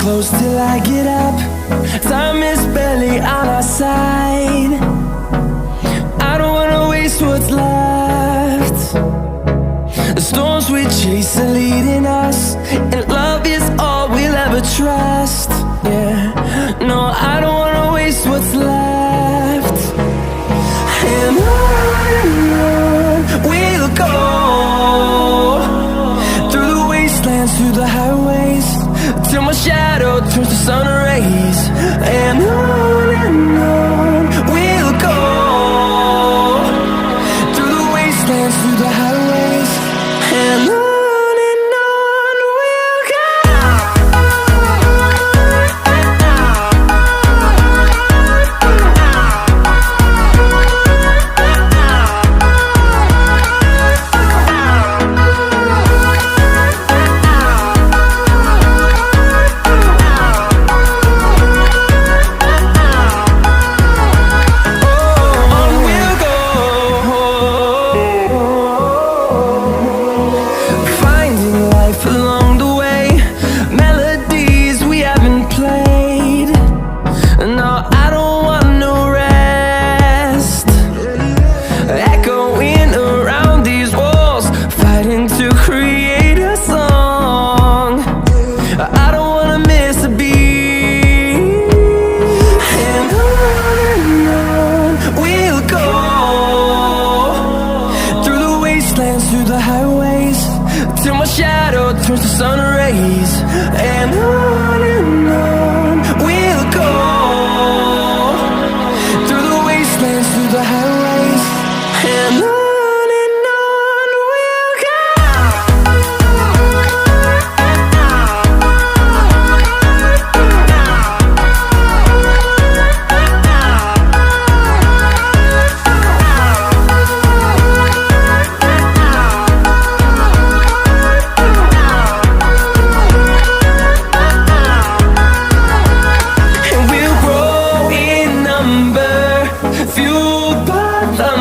close till I get up. Time is barely on our side. I don't wanna waste what's left. The storms we chase are leading us, and love is all we'll ever trust. Yeah, no, I don't wanna waste what's left. And on we'll go, through the wastelands, through the highways, till my shadow turns to sun rays. And on we'll go, through the wastelands, through the highways, and on we'll go. Through the highways, till my shadow turns to sun rays. And on we'll go, through the wastelands, through the highways, and on we'll go.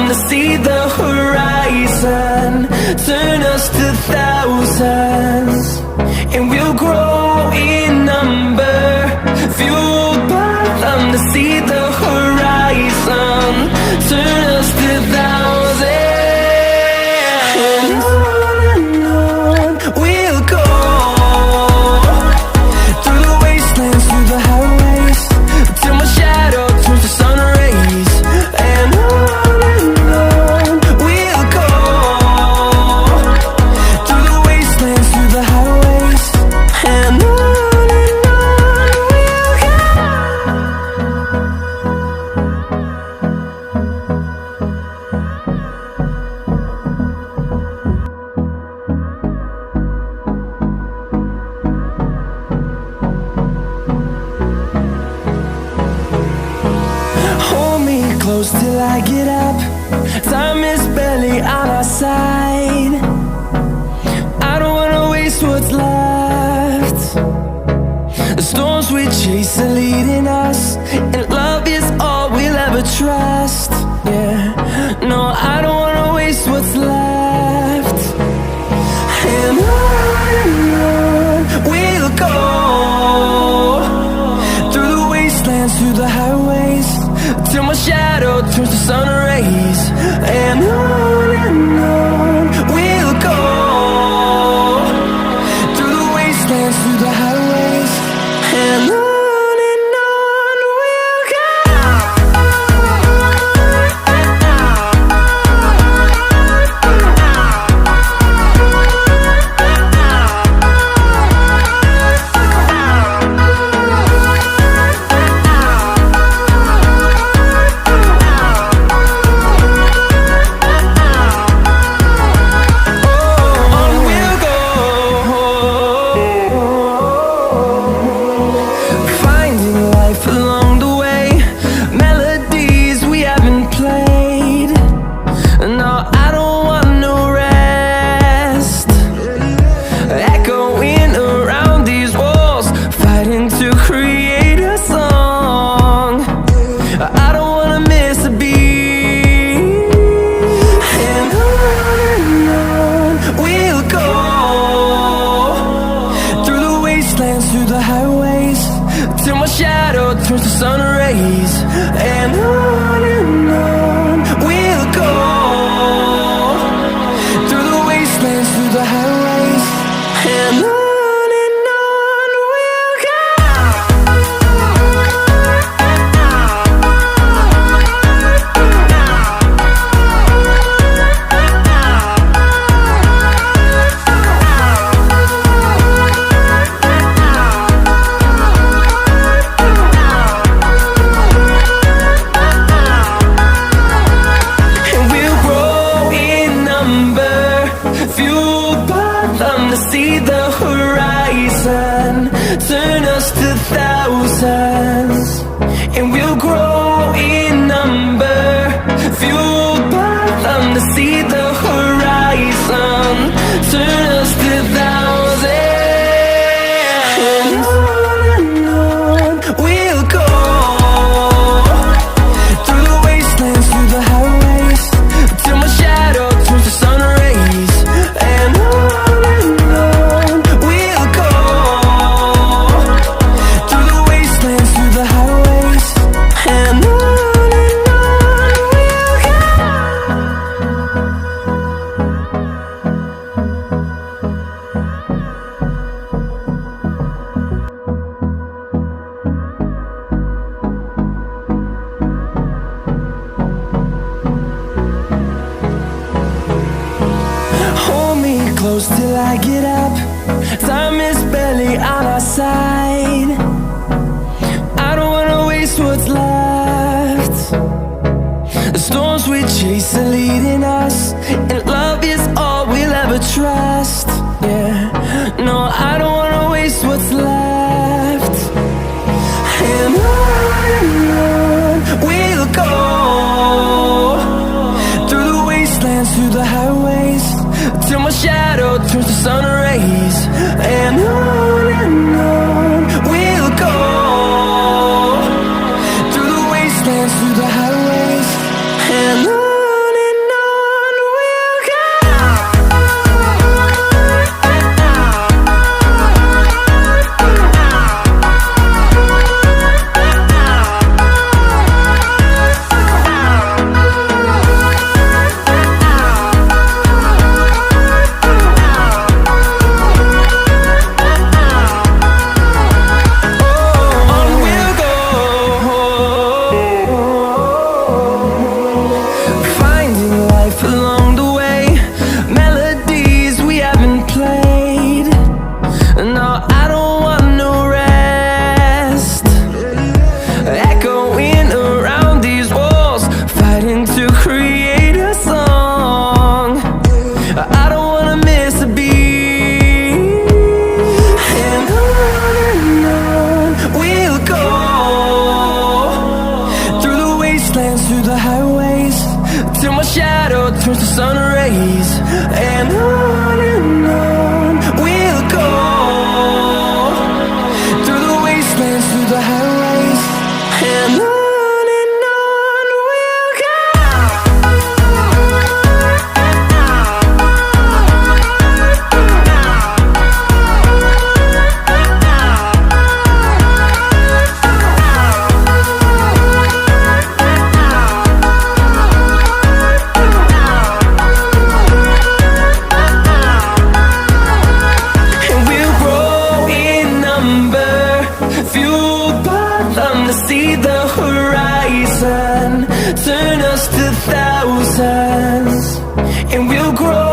To see the horizon, turn us to thousands, and we'll grow in number, fueled by them. To see the horizon, turn us to thousands, and on we'll go, through the wastelands, through the highways, till my shadow turns to sun rays. And close till I get up. Time is barely on our side. I don't wanna waste what's left. The storms we chase are leading us, and love is all we'll ever trust. Yeah, no, I don't wanna waste what's left. And on we'll go, through the wastelands, through the highways, till my shadow turns to sun rays. And on we'll go, through the wastelands, through the highways, and on we'll go. through the highways, till my shadow turns to sun rays. And on we'll go, through the wastelands, through the highways. And on we'll go. And we'll grow in number, fueled by them to see the horizon, turn us to thousands. And we'll grow in number, fueled by them to see the horizon, turn us to thousands. And on we'll go, through the wastelands, through the highways, till my shadow turns to sun rays. And on we'll go, through the wastelands, through the highways. And on we'll go. Hold me close till I get up. Time is barely on our side. I don't wanna waste what's left. The storms we chase are leading us, and love is all we'll ever trust. Yeah, no, I don't wanna waste what's left. And on we'll go, through the wastelands, through the highways, till my shadow turns to sun rays. And on we'll go, through the wastelands, through the highways. And on we'll go. On we'll go, finding life along the way, melodies we haven't played. No, I don't want no rest, echoing around these walls, fighting to create a song. I don't wanna miss a beat. And on we'll go, through the wastelands, through the highways, till my shadow turns to sun rays. And on we'll go, through the wastelands, through the highways. And on we'll go. And we'll grow in number, fueled by them to see the horizon, turn us to thousands. And we'll grow